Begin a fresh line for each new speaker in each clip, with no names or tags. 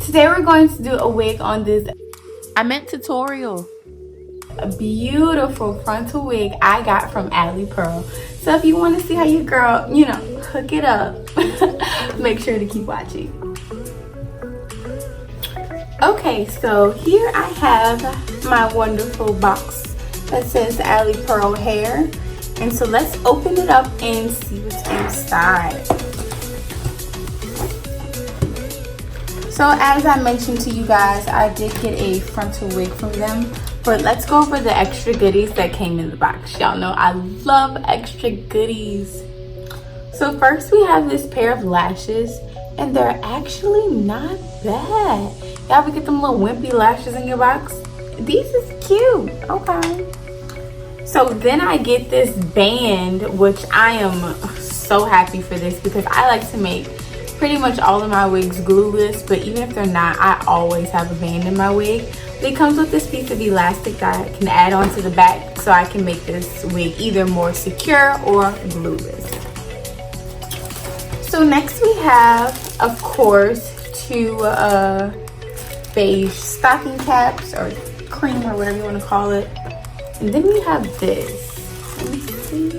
Today we're going to do a wig on this, tutorial. A beautiful frontal wig I got from ALIPEARL. So if you want to see how your girl, hook it up, make sure to keep watching. Okay, so here I have my wonderful box that says ALIPEARL hair. And so let's open it up and see what's inside. So as I mentioned to you guys, I did get a frontal wig from them. But let's go over the extra goodies that came in the box. Y'all know I love extra goodies. So first we have this pair of lashes, and they're actually not bad. Y'all ever get them little wimpy lashes in your box? These is cute. Okay. So then I get this band, which I am so happy for this because I like to make pretty much all of my wigs glueless, but even if they're not, I always have a band in my wig. It comes with this piece of elastic that I can add onto the back so I can make this wig either more secure or glueless. So next we have, of course, two beige stocking caps or cream or whatever you want to call it. And then we have this. Let me see.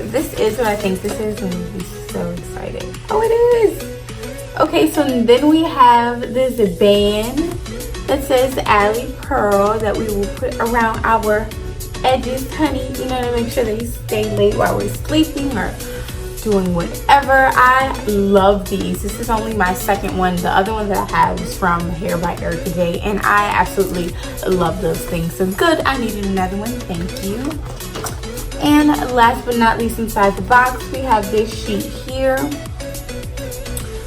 This is what I think this is, and I'm so excited. Oh, it is! Okay, so then we have this band that says ALIPEARL that we will put around our edges, honey, to make sure they stay late while we're sleeping or doing whatever. I love these. This is only my second one. The other one that I have is from Hair by Erica J, and I absolutely love those things. So good, I needed another one. Thank you. And last but not least, inside the box, we have this sheet here.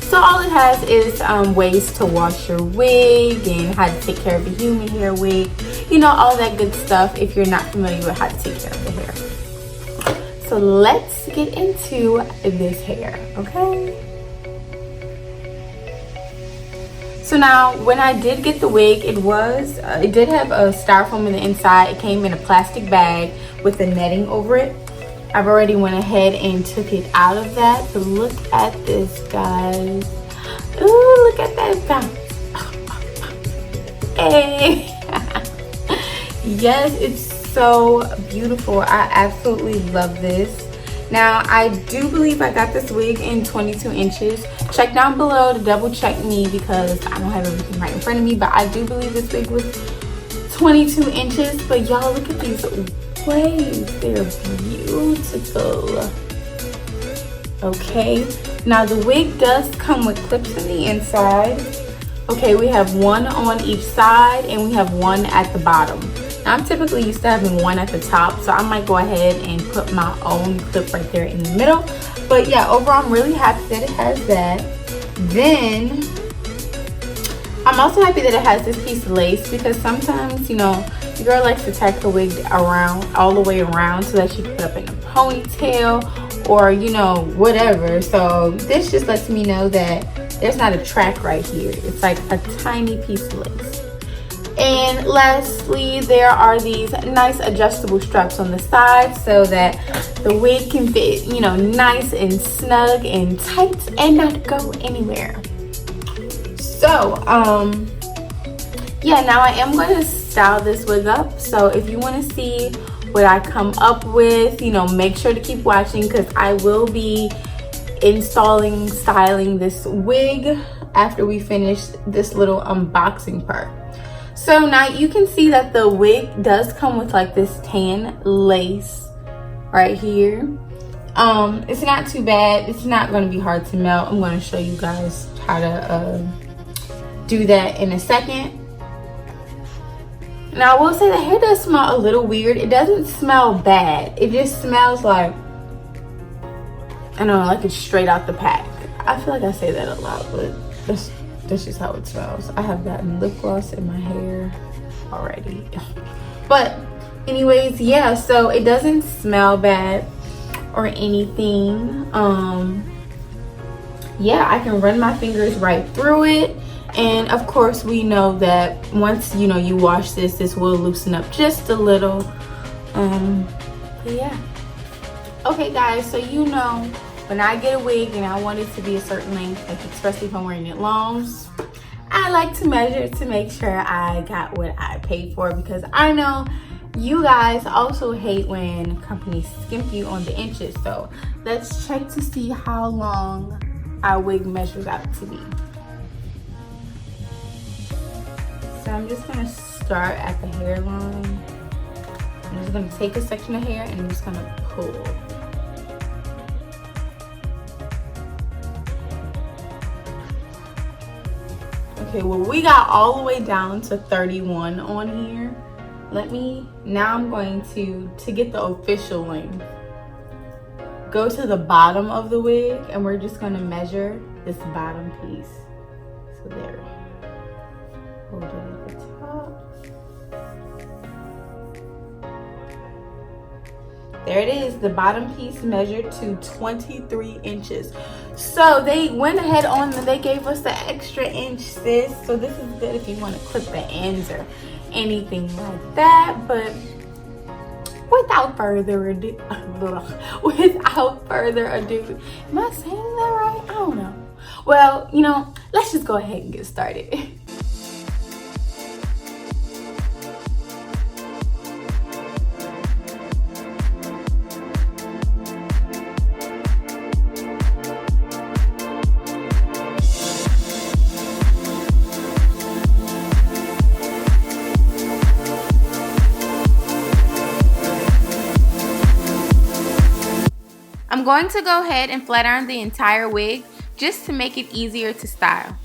So all it has is ways to wash your wig and how to take care of a human hair wig. All that good stuff if you're not familiar with how to take care of the hair. So let's get into this hair, okay? So now, when I did get the wig, it did have a styrofoam in the inside. It came in a plastic bag with the netting over it. I've already went ahead and took it out of that, but look at this, guys. Ooh, look at that bounce. Hey. Yes, it's so beautiful. I absolutely love this. Now, I do believe I got this wig in 22 inches. Check down below to double check me because I don't have everything right in front of me, but I do believe this wig was 22 inches. But y'all, look at these waves. They're beautiful. Okay, now the wig does come with clips in the inside. Okay, we have one on each side and we have one at the bottom. Now, I'm typically used to having one at the top, so I might go ahead and put my own clip right there in the middle. But yeah, overall, I'm really happy that it has that. Then, I'm also happy that it has this piece of lace because sometimes, the girl likes to tack the wig around, all the way around so that she can put up in a ponytail or, whatever. So this just lets me know that there's not a track right here. It's like a tiny piece of lace. And lastly, there are these nice adjustable straps on the side so that the wig can fit, nice and snug and tight and not go anywhere. So, yeah, now I am going to style this wig up. So if you want to see what I come up with, make sure to keep watching because I will be styling this wig after we finish this little unboxing part. So now you can see that the wig does come with like this tan lace right here. It's not too bad. It's not going to be hard to melt. I'm going to show you guys how to do that in a second. Now I will say the hair does smell a little weird. It doesn't smell bad. It just smells like, I don't know, like it's straight out the pack. I feel like I say that a lot, but that's just how it smells. I have gotten lip gloss in my hair already. But anyways, yeah, so it doesn't smell bad or anything. Yeah, I can run my fingers right through it. And of course, we know that once you wash this will loosen up just a little. But yeah. Okay guys, so when I get a wig and I want it to be a certain length, like especially if I'm wearing it longs, I I like to measure to make sure I got what I paid for, because I know you guys also hate when companies skimp you on the inches. So let's check to see how long our wig measures out to be. So I'm just gonna start at the hairline. I'm just gonna take a section of hair and I'm just gonna pull. Okay, well, we got all the way down to 31 on here. Now I'm going to get the official length, go to the bottom of the wig, and we're just gonna measure this bottom piece. So there, hold it at the top. There it is, the bottom piece measured to 23 inches. So they went ahead on and they gave us the extra inch, sis. So this is good if you want to clip the ends or anything like that. But without further ado, am I saying that right? I don't know. Well, you know, let's just go ahead and get started. I'm going to go ahead and flat iron the entire wig just to make it easier to style.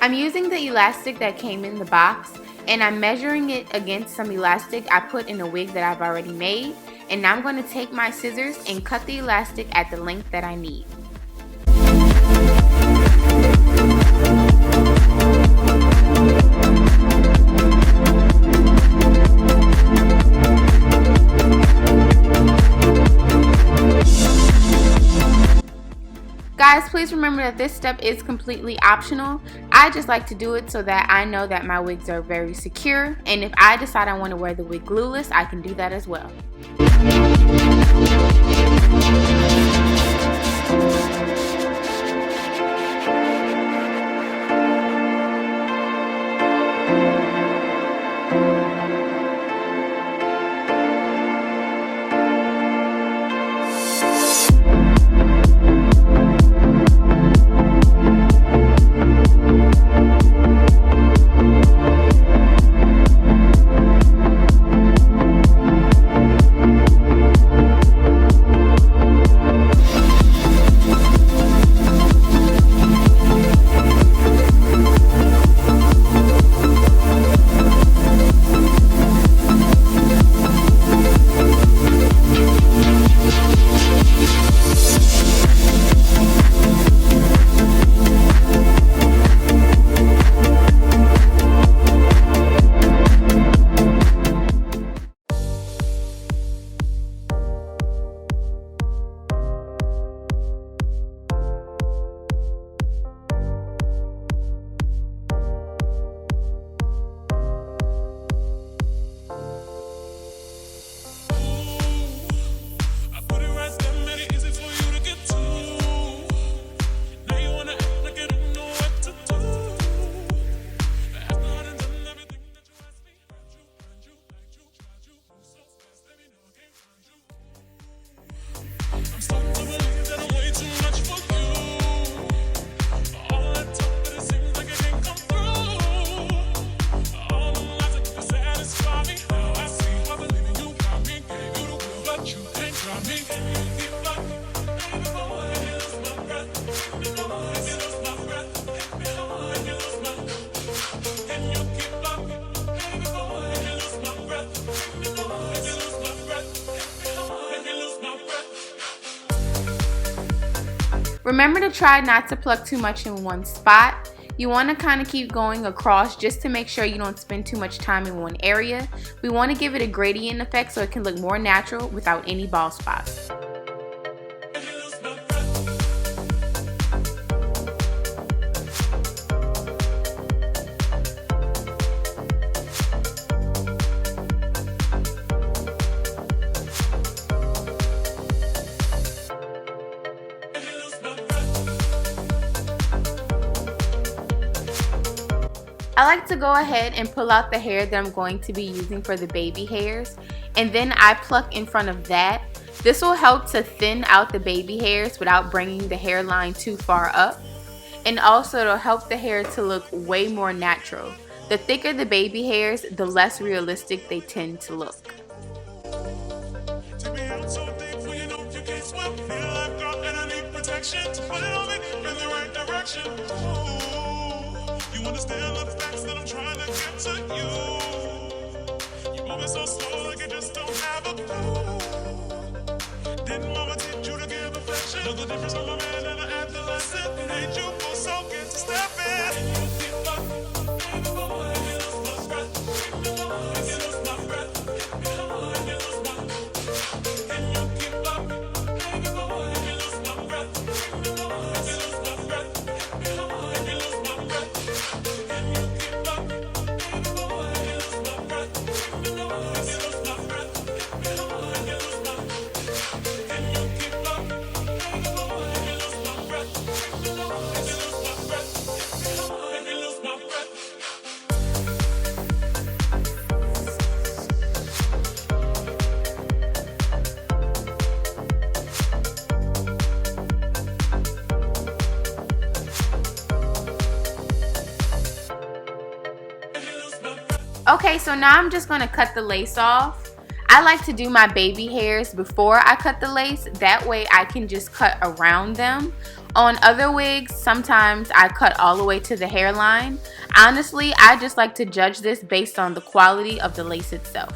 I'm using the elastic that came in the box, and I'm measuring it against some elastic I put in a wig that I've already made, and now I'm going to take my scissors and cut the elastic at the length that I need. Guys, please remember that this step is completely optional. I just like to do it so that I know that my wigs are very secure, and if I decide I want to wear the wig glueless, I can do that as well. Remember to try not to pluck too much in one spot. You want to kind of keep going across just to make sure you don't spend too much time in one area. We want to give it a gradient effect so it can look more natural without any bald spots. I like to go ahead and pull out the hair that I'm going to be using for the baby hairs, and then I pluck in front of that. This will help to thin out the baby hairs without bringing the hairline too far up, and also it'll help the hair to look way more natural. The thicker the baby hairs, the less realistic they tend to look.
You understand the facts that I'm trying to get to you. You're moving so slow like you just don't have a clue. Didn't mama teach you to give affection? Know the difference of a man and an adolescent. Made you feel so good to step in. Baby boy, you lose my breath. You lose my breath. You lose my breath. Can you keep up? Baby boy, you lose my breath. You lose my breath. You lose my breath.
Okay, so now I'm just going to cut the lace off. I like to do my baby hairs before I cut the lace. That way I can just cut around them. On other wigs, sometimes I cut all the way to the hairline. Honestly, I just like to judge this based on the quality of the lace itself.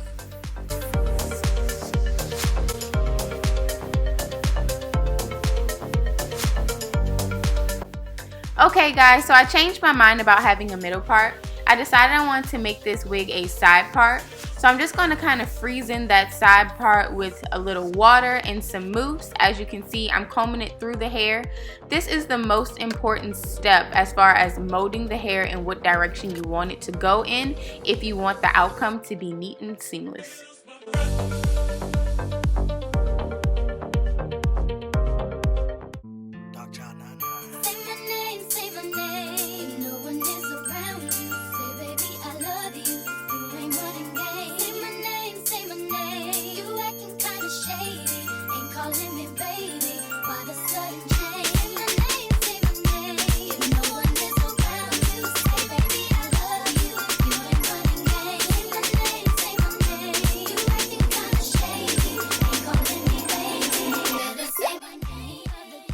Okay guys, so I changed my mind about having a middle part. I decided I wanted to make this wig a side part. So I'm just going to kind of freeze in that side part with a little water and some mousse. As you can see, I'm combing it through the hair. This is the most important step as far as molding the hair in what direction you want it to go in if you want the outcome to be neat and seamless.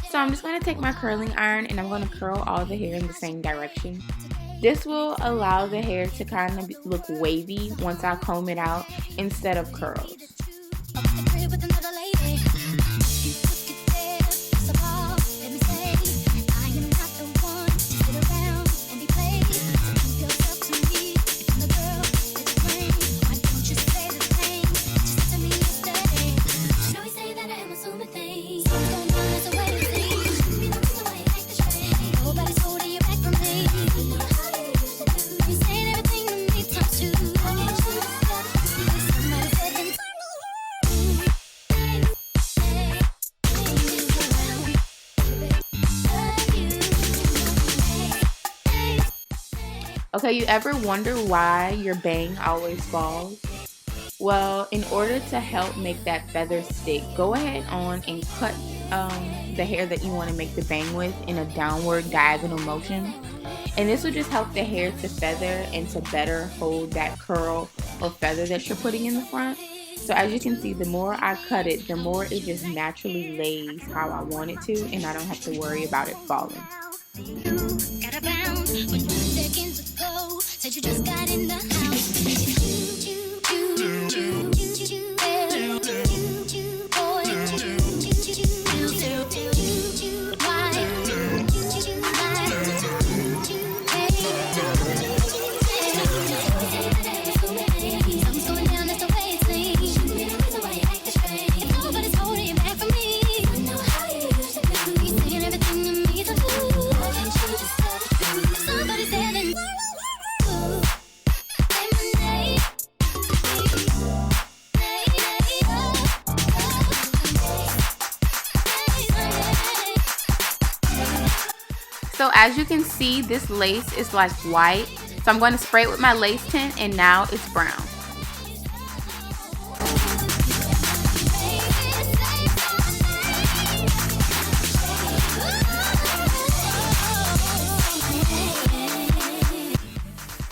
So I'm just going to take my curling iron and I'm going to curl all the hair in the same direction. This will allow the hair to kind of look wavy once I comb it out instead of curls. Okay, you ever wonder why your bang always falls? Well, in order to help make that feather stick, go ahead on and cut the hair that you want to make the bang with in a downward diagonal motion. And this will just help the hair to feather and to better hold that curl or feather that you're putting in the front. So as you can see, the more I cut it, the more it just naturally lays how I want it to, and I don't have to worry about it falling.
Said you just got in the house. Why?
so as you can see, this lace is like white. So I'm going to spray it with my lace tint, and now it's brown.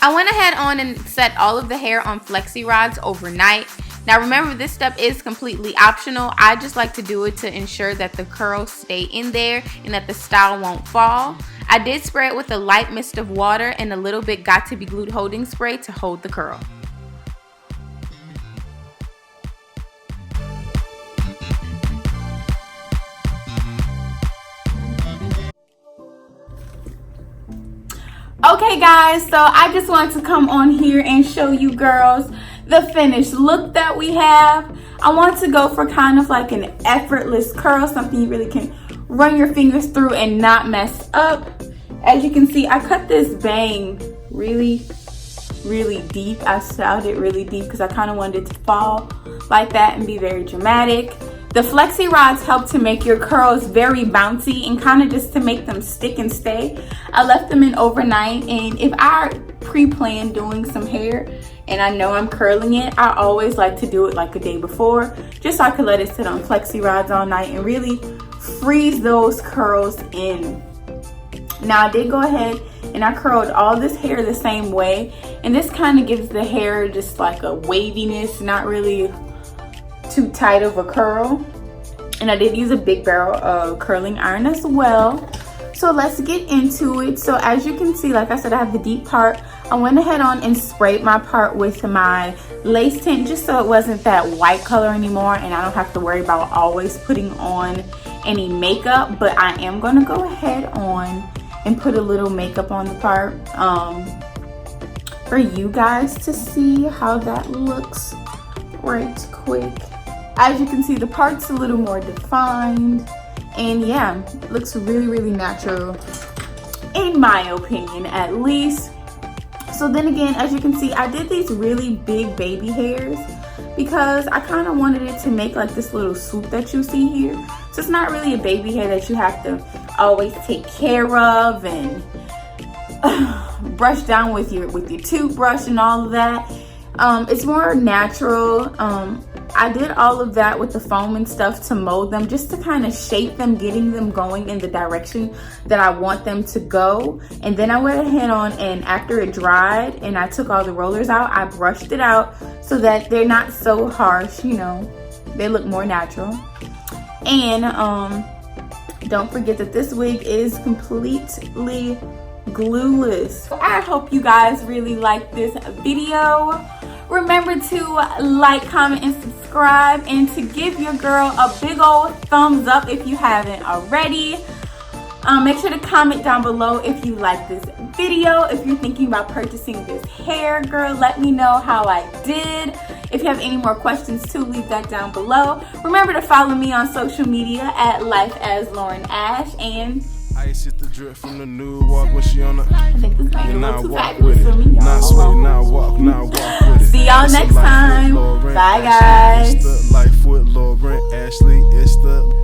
I went ahead on and set all of the hair on flexi rods overnight. Now remember, this step is completely optional. I just like to do it to ensure that the curls stay in there and that the style won't fall. I did spray it with a light mist of water and a little bit Got To Be Glued holding spray to hold the curl. Okay guys, so I just wanted to come on here and show you girls the finished look that we have. I want to go for kind of like an effortless curl, something you really can run your fingers through and not mess up. As you can see, I cut this bang really deep. I styled it really deep because I kind of wanted it to fall like that and be very dramatic. The flexi rods help to make your curls very bouncy and kind of just to make them stick and stay. I left them in overnight, and if I pre-plan doing some hair and I know I'm curling it, I always like to do it like a day before, just so I could let it sit on flexi rods all night and really freeze those curls in. Now I did go ahead and I curled all this hair the same way, and this kind of gives the hair just like a waviness, not really too tight of a curl. And I did use a big barrel of curling iron as well. So let's get into it. So as you can see, like I said, I have the deep part. I went ahead on and sprayed my part with my lace tint just so it wasn't that white color anymore, and I don't have to worry about always putting on any makeup. But I am going to go ahead on and put a little makeup on the part for you guys to see how that looks right quick. As you can see, the part's a little more defined, and yeah, it looks really natural in my opinion, at least. So then again, as you can see, I did these really big baby hairs because I kind of wanted it to make like this little swoop that you see here. So it's not really a baby hair that you have to always take care of and brush down with your toothbrush and all of that. It's more natural. I did all of that with the foam and stuff to mold them, just to kind of shape them, getting them going in the direction that I want them to go. And then I went ahead on, and after it dried and I took all the rollers out, I brushed it out so that they're not so harsh, you know, they look more natural. And don't forget that this wig is completely glueless. I hope you guys really like this video. Remember to like, comment, and subscribe, and to give your girl a big old thumbs up if you haven't already. Make sure to comment down below if you like this video. If you're thinking about purchasing this hair, girl, let me know how I did. If you have any more questions too, leave that down below. Remember to follow me on social media at LifeAsLaurenAsh, and
Ice hit the drip from the new walk when she on the.
I think this might be a little too
walk
fabulous
with
for
it.
me,
Now
y'all.
sway, now walk with it.
See y'all
It's a
next
life with
time.
Lauren
Bye,
Ashley.
guys.
It's the life with Lauren Ashley. It's the